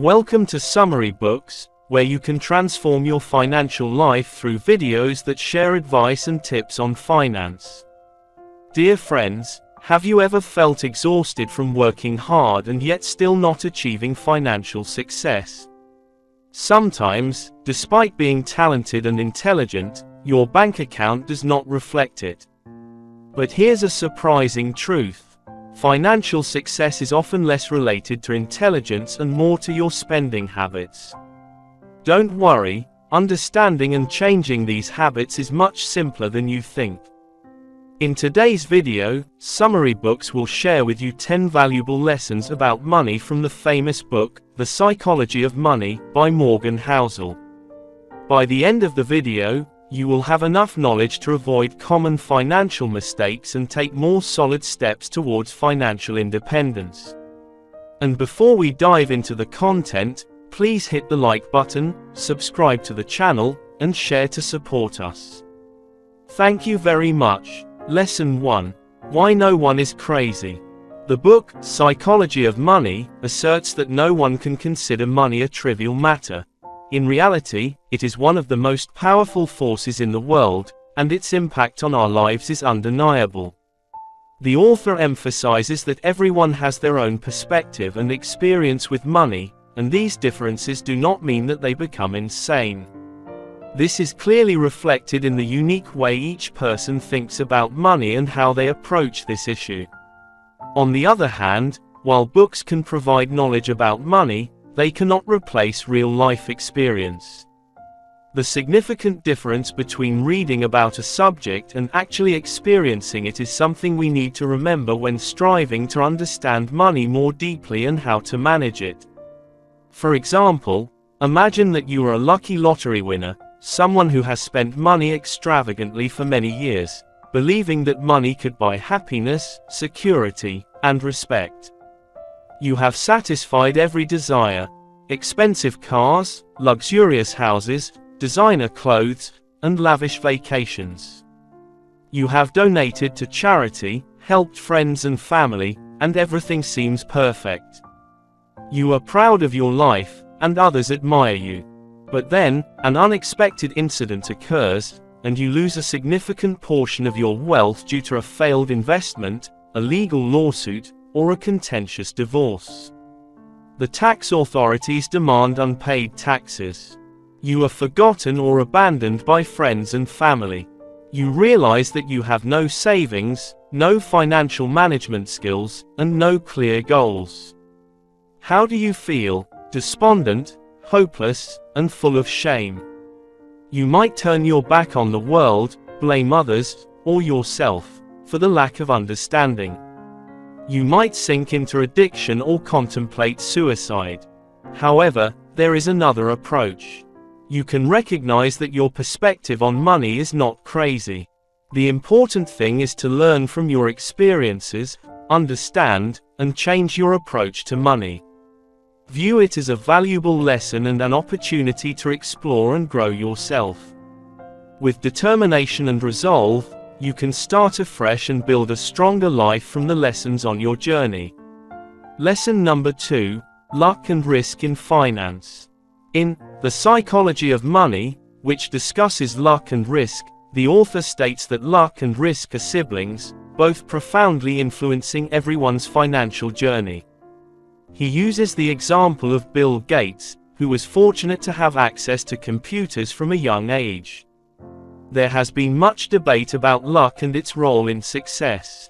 Welcome to Summary Books, where you can transform your financial life through videos that share advice and tips on finance. Dear friends, have you ever felt exhausted from working hard and yet still not achieving financial success? Sometimes, despite being talented and intelligent, your bank account does not reflect it. But here's a surprising truth. Financial success is often less related to intelligence and more to your spending habits. Don't worry, understanding and changing these habits is much simpler than you think. In today's video, Summary Books will share with you 10 valuable lessons about money from the famous book, The Psychology of Money, by Morgan Housel. By the end of the video, you will have enough knowledge to avoid common financial mistakes and take more solid steps towards financial independence. And before we dive into the content, please hit the like button, subscribe to the channel, and share to support us. Thank you very much. Lesson 1. Why no one is crazy. The book, Psychology of Money, asserts that no one can consider money a trivial matter. In reality, it is one of the most powerful forces in the world, and its impact on our lives is undeniable. The author emphasizes that everyone has their own perspective and experience with money, and these differences do not mean that they become insane. This is clearly reflected in the unique way each person thinks about money and how they approach this issue. On the other hand, while books can provide knowledge about money, they cannot replace real-life experience. The significant difference between reading about a subject and actually experiencing it is something we need to remember when striving to understand money more deeply and how to manage it. For example, imagine that you are a lucky lottery winner, someone who has spent money extravagantly for many years, believing that money could buy happiness, security, and respect. You have satisfied every desire: expensive cars, luxurious houses, designer clothes, and lavish vacations. You have donated to charity, helped friends and family, and everything seems perfect. You are proud of your life, and others admire you. But then, an unexpected incident occurs, and you lose a significant portion of your wealth due to a failed investment, a legal lawsuit, or a contentious divorce. The tax authorities demand unpaid taxes. You are forgotten or abandoned by friends and family. You realize that you have no savings, no financial management skills, and no clear goals. How do you feel? Despondent, hopeless, and full of shame. You might turn your back on the world, blame others, or yourself, for the lack of understanding. You might sink into addiction or contemplate suicide. However, there is another approach. You can recognize that your perspective on money is not crazy. The important thing is to learn from your experiences, understand, and change your approach to money. View it as a valuable lesson and an opportunity to explore and grow yourself. With determination and resolve, you can start afresh and build a stronger life from the lessons on your journey. Lesson number 2, Luck and Risk in Finance. In The Psychology of Money, which discusses luck and risk, the author states that luck and risk are siblings, both profoundly influencing everyone's financial journey. He uses the example of Bill Gates, who was fortunate to have access to computers from a young age. There has been much debate about luck and its role in success.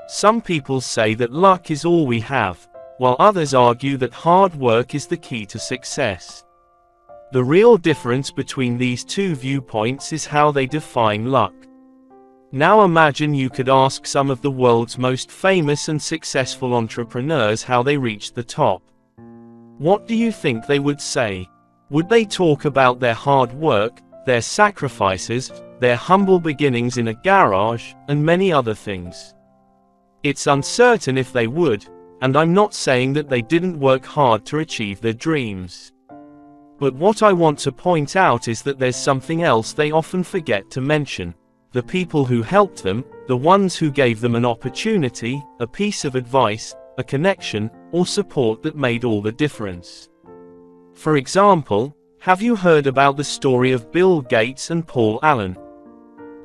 Some people say that luck is all we have, while others argue that hard work is the key to success. The real difference between these two viewpoints is how they define luck. Now imagine you could ask some of the world's most famous and successful entrepreneurs how they reached the top. What do you think they would say? Would they talk about their hard work, their sacrifices, their humble beginnings in a garage, and many other things? It's uncertain if they would, and I'm not saying that they didn't work hard to achieve their dreams. But what I want to point out is that there's something else they often forget to mention. The people who helped them, the ones who gave them an opportunity, a piece of advice, a connection, or support that made all the difference. For example, have you heard about the story of Bill Gates and Paul Allen?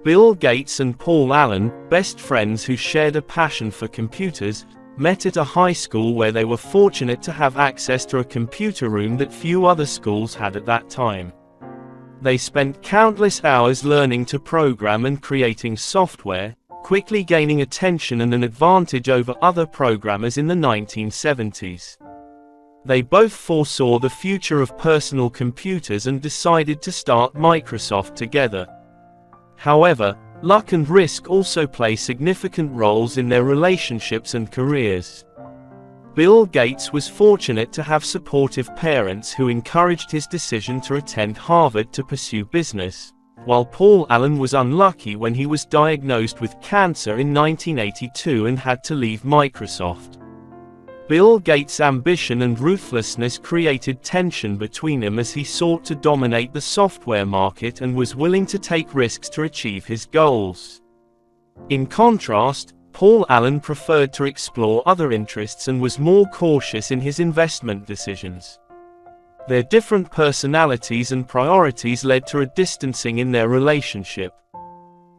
Bill Gates and Paul Allen, best friends who shared a passion for computers, met at a high school where they were fortunate to have access to a computer room that few other schools had at that time. They spent countless hours learning to program and creating software, quickly gaining attention and an advantage over other programmers in the 1970s. They both foresaw the future of personal computers and decided to start Microsoft together. However, luck and risk also play significant roles in their relationships and careers. Bill Gates was fortunate to have supportive parents who encouraged his decision to attend Harvard to pursue business, while Paul Allen was unlucky when he was diagnosed with cancer in 1982 and had to leave Microsoft. Bill Gates' ambition and ruthlessness created tension between them as he sought to dominate the software market and was willing to take risks to achieve his goals. In contrast, Paul Allen preferred to explore other interests and was more cautious in his investment decisions. Their different personalities and priorities led to a distancing in their relationship.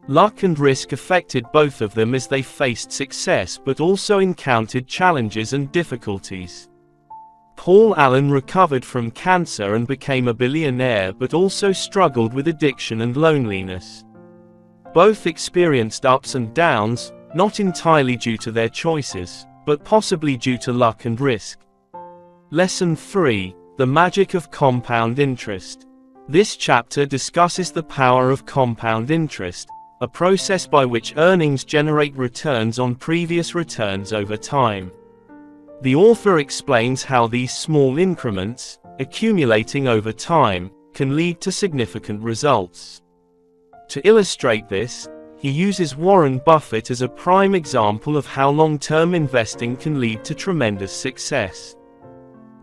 Luck and risk affected both of them as they faced success but also encountered challenges and difficulties. Paul Allen recovered from cancer and became a billionaire but also struggled with addiction and loneliness. Both experienced ups and downs, not entirely due to their choices, but possibly due to luck and risk. Lesson 3: The magic of compound interest. This chapter discusses the power of compound interest, a process by which earnings generate returns on previous returns over time. The author explains how these small increments, accumulating over time, can lead to significant results. To illustrate this, he uses Warren Buffett as a prime example of how long-term investing can lead to tremendous success.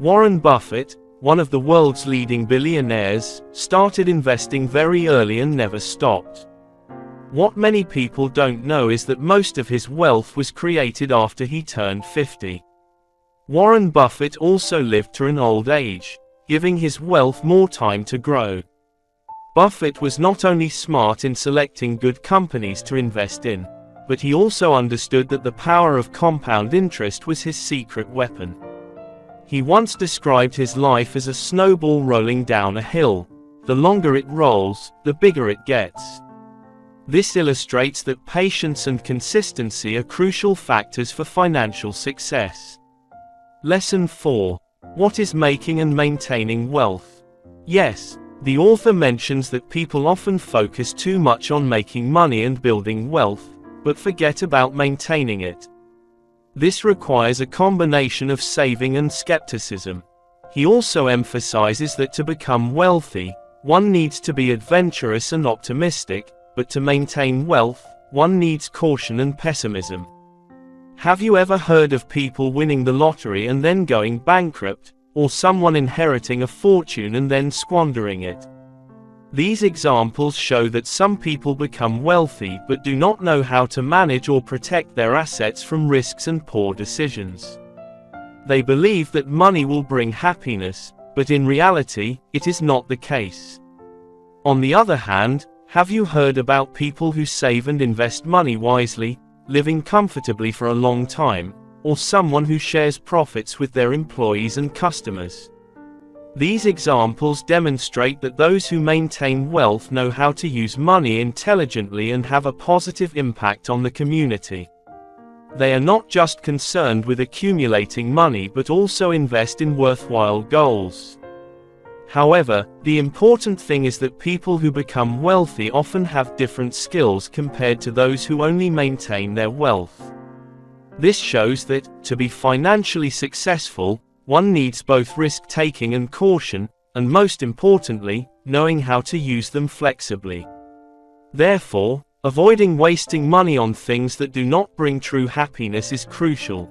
Warren Buffett, one of the world's leading billionaires, started investing very early and never stopped. What many people don't know is that most of his wealth was created after he turned 50. Warren Buffett also lived to an old age, giving his wealth more time to grow. Buffett was not only smart in selecting good companies to invest in, but he also understood that the power of compound interest was his secret weapon. He once described his life as a snowball rolling down a hill. The longer it rolls, the bigger it gets. This illustrates that patience and consistency are crucial factors for financial success. Lesson 4: What is making and maintaining wealth? Yes, the author mentions that people often focus too much on making money and building wealth, but forget about maintaining it. This requires a combination of saving and skepticism. He also emphasizes that to become wealthy, one needs to be adventurous and optimistic, but to maintain wealth, one needs caution and pessimism. Have you ever heard of people winning the lottery and then going bankrupt, or someone inheriting a fortune and then squandering it? These examples show that some people become wealthy but do not know how to manage or protect their assets from risks and poor decisions. They believe that money will bring happiness, but in reality, it is not the case. On the other hand, have you heard about people who save and invest money wisely, living comfortably for a long time, or someone who shares profits with their employees and customers? These examples demonstrate that those who maintain wealth know how to use money intelligently and have a positive impact on the community. They are not just concerned with accumulating money but also invest in worthwhile goals. However, the important thing is that people who become wealthy often have different skills compared to those who only maintain their wealth. This shows that, to be financially successful, one needs both risk-taking and caution, and most importantly, knowing how to use them flexibly. Therefore, avoiding wasting money on things that do not bring true happiness is crucial.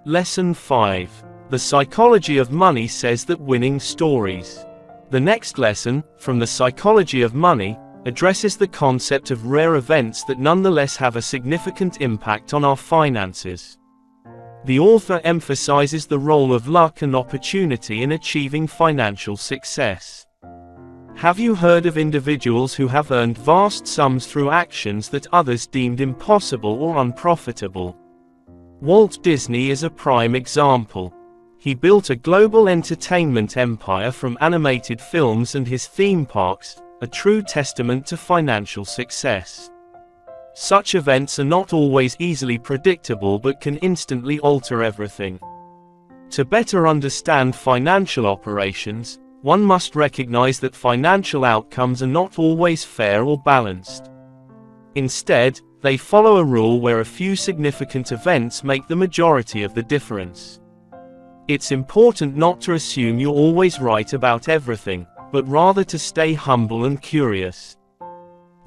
Lesson 5. The psychology of money says that winning stories. The next lesson, from the psychology of money, addresses the concept of rare events that nonetheless have a significant impact on our finances. The author emphasizes the role of luck and opportunity in achieving financial success. Have you heard of individuals who have earned vast sums through actions that others deemed impossible or unprofitable? Walt Disney is a prime example. He built a global entertainment empire from animated films and his theme parks, a true testament to financial success. Such events are not always easily predictable but can instantly alter everything. To better understand financial operations, one must recognize that financial outcomes are not always fair or balanced. Instead, they follow a rule where a few significant events make the majority of the difference. It's important not to assume you're always right about everything, but rather to stay humble and curious.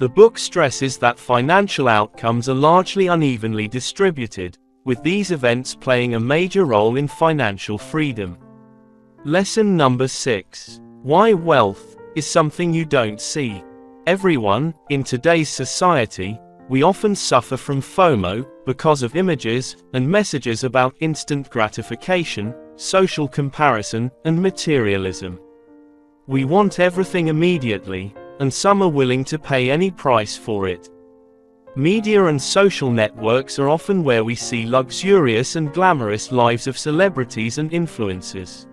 The book stresses that financial outcomes are largely unevenly distributed, with these events playing a major role in financial freedom. Lesson number 6. Why wealth is something you don't see. Everyone, in today's society, we often suffer from FOMO, because of images and messages about instant gratification, social comparison, and materialism. We want everything immediately, and some are willing to pay any price for it. Media and social networks are often where we see luxurious and glamorous lives of celebrities and influencers.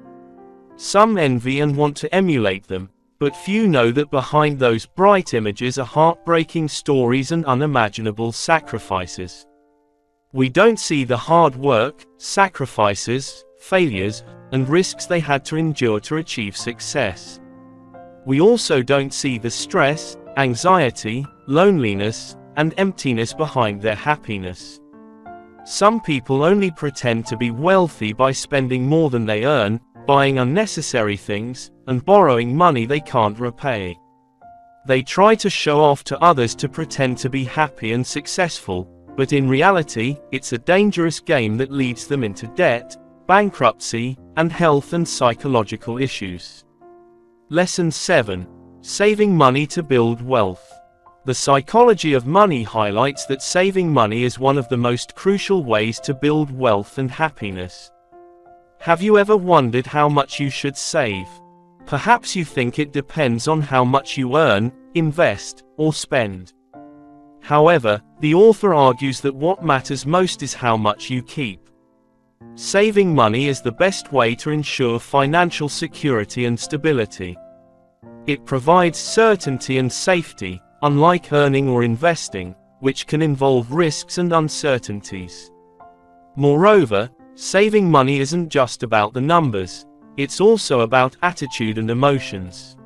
Some envy and want to emulate them, but few know that behind those bright images are heartbreaking stories and unimaginable sacrifices. We don't see the hard work, sacrifices, failures, and risks they had to endure to achieve success. We also don't see the stress, anxiety, loneliness, and emptiness behind their happiness. Some people only pretend to be wealthy by spending more than they earn, buying unnecessary things, and borrowing money they can't repay. They try to show off to others to pretend to be happy and successful, but in reality, it's a dangerous game that leads them into debt, bankruptcy, and health and psychological issues. Lesson 7. Saving money to build wealth. The psychology of money highlights that saving money is one of the most crucial ways to build wealth and happiness. Have you ever wondered how much you should save? Perhaps you think it depends on how much you earn, invest, or spend. However, the author argues that what matters most is how much you keep. Saving money is the best way to ensure financial security and stability. It provides certainty and safety, unlike earning or investing, which can involve risks and uncertainties. Moreover, saving money isn't just about the numbers, it's also about attitude and emotions.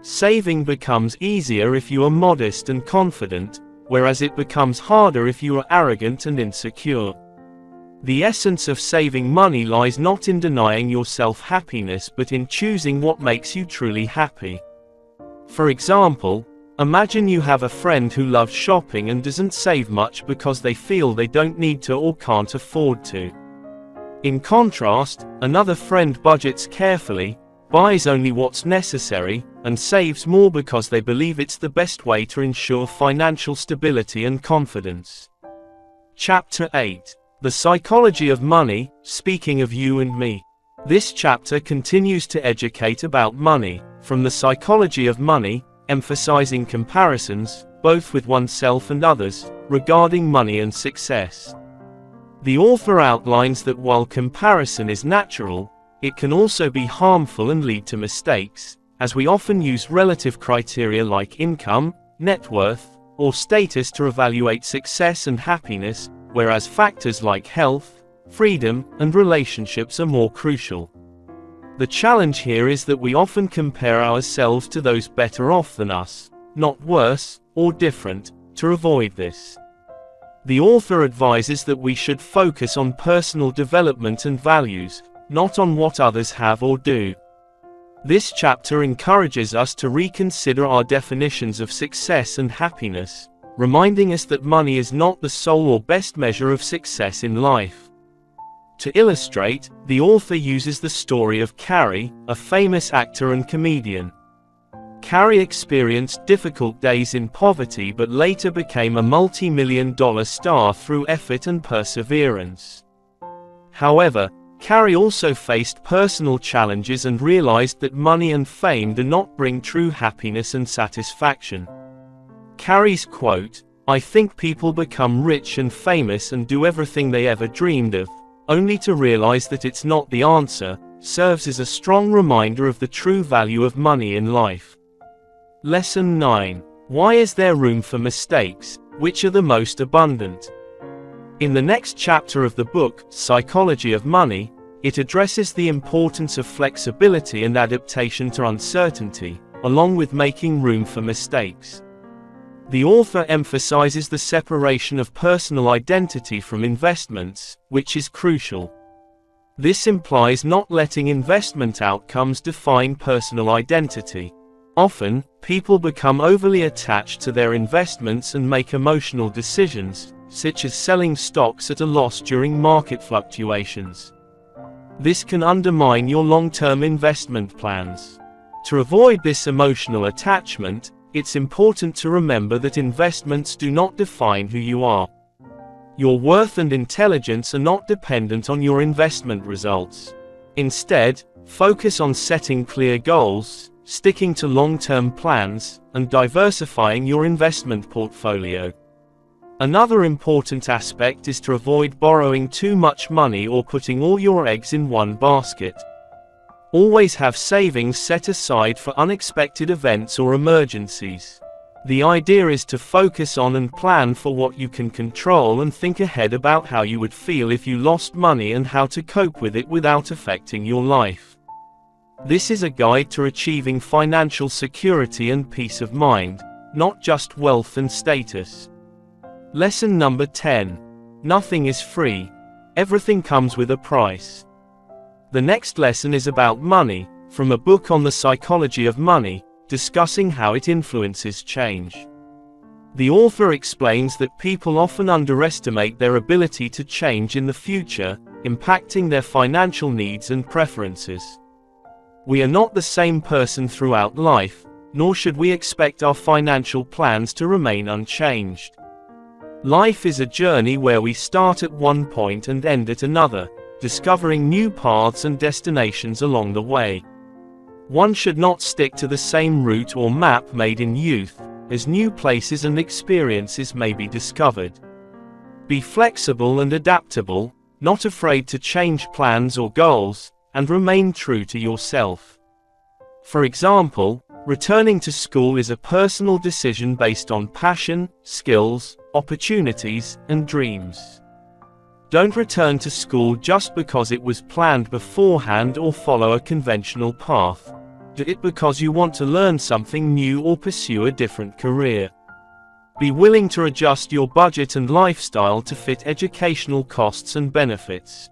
Saving becomes easier if you are modest and confident, whereas it becomes harder if you are arrogant and insecure. The essence of saving money lies not in denying yourself happiness but in choosing what makes you truly happy. For example, imagine you have a friend who loves shopping and doesn't save much because they feel they don't need to or can't afford to. In contrast, another friend budgets carefully, buys only what's necessary, and saves more because they believe it's the best way to ensure financial stability and confidence. Chapter 8. The Psychology of Money, Speaking of You and Me. This chapter continues to educate about money, from the psychology of money, emphasizing comparisons, both with oneself and others, regarding money and success. The author outlines that while comparison is natural, it can also be harmful and lead to mistakes, as we often use relative criteria like income, net worth, or status to evaluate success and happiness, whereas factors like health, freedom, and relationships are more crucial. The challenge here is that we often compare ourselves to those better off than us, not worse, or different, to avoid this. The author advises that we should focus on personal development and values, not on what others have or do. This chapter encourages us to reconsider our definitions of success and happiness, reminding us that money is not the sole or best measure of success in life. To illustrate, the author uses the story of Carrie, a famous actor and comedian. Carrie experienced difficult days in poverty but later became a multi-million-dollar star through effort and perseverance. However, Carrie also faced personal challenges and realized that money and fame do not bring true happiness and satisfaction. Carrie's quote, "I think people become rich and famous and do everything they ever dreamed of, only to realize that it's not the answer," serves as a strong reminder of the true value of money in life. Lesson 9. Why is there room for mistakes? Which are the most abundant? In the next chapter of the book, Psychology of Money, it addresses the importance of flexibility and adaptation to uncertainty, along with making room for mistakes. The author emphasizes the separation of personal identity from investments, which is crucial. This implies not letting investment outcomes define personal identity. Often, people become overly attached to their investments and make emotional decisions, such as selling stocks at a loss during market fluctuations. This can undermine your long-term investment plans. To avoid this emotional attachment, it's important to remember that investments do not define who you are. Your worth and intelligence are not dependent on your investment results. Instead, focus on setting clear goals, sticking to long-term plans, and diversifying your investment portfolio. Another important aspect is to avoid borrowing too much money or putting all your eggs in one basket. Always have savings set aside for unexpected events or emergencies. The idea is to focus on and plan for what you can control and think ahead about how you would feel if you lost money and how to cope with it without affecting your life. This is a guide to achieving financial security and peace of mind, not just wealth and status. Lesson number 10. Nothing is free. Everything comes with a price. The next lesson is about money, from a book on the psychology of money, discussing how it influences change. The author explains that people often underestimate their ability to change in the future, impacting their financial needs and preferences. We are not the same person throughout life, nor should we expect our financial plans to remain unchanged. Life is a journey where we start at one point and end at another, discovering new paths and destinations along the way. One should not stick to the same route or map made in youth, as new places and experiences may be discovered. Be flexible and adaptable, not afraid to change plans or goals, and remain true to yourself. For example, returning to school is a personal decision based on passion, skills, opportunities, and dreams. Don't return to school just because it was planned beforehand or follow a conventional path. Do it because you want to learn something new or pursue a different career. Be willing to adjust your budget and lifestyle to fit educational costs and benefits.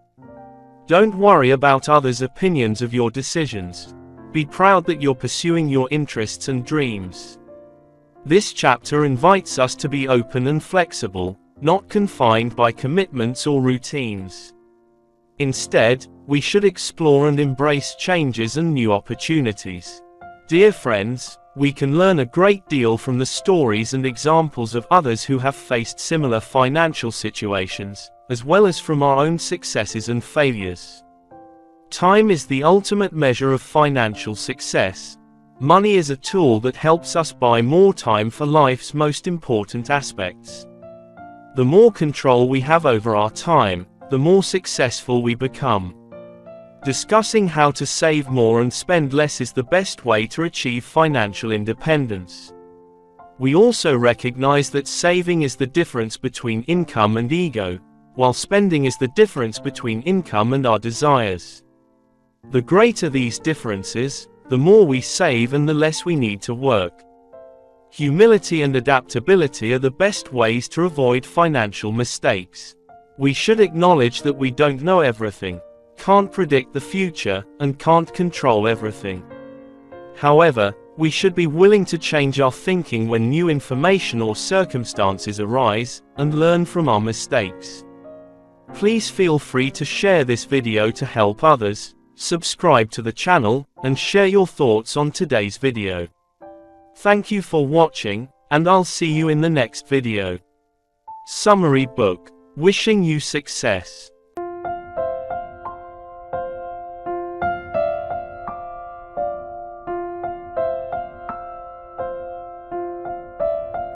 Don't worry about others' opinions of your decisions. Be proud that you're pursuing your interests and dreams. This chapter invites us to be open and flexible, not confined by commitments or routines. Instead, we should explore and embrace changes and new opportunities. Dear friends, we can learn a great deal from the stories and examples of others who have faced similar financial situations, as well as from our own successes and failures. Time is the ultimate measure of financial success. Money is a tool that helps us buy more time for life's most important aspects. The more control we have over our time, the more successful we become. Discussing how to save more and spend less is the best way to achieve financial independence. We also recognize that saving is the difference between income and ego, while spending is the difference between income and our desires. The greater these differences, the more we save and the less we need to work. Humility and adaptability are the best ways to avoid financial mistakes. We should acknowledge that we don't know everything, can't predict the future, and can't control everything. However, we should be willing to change our thinking when new information or circumstances arise, and learn from our mistakes. Please feel free to share this video to help others, subscribe to the channel, and share your thoughts on today's video. Thank you for watching, and I'll see you in the next video. Summary book. Wishing you success.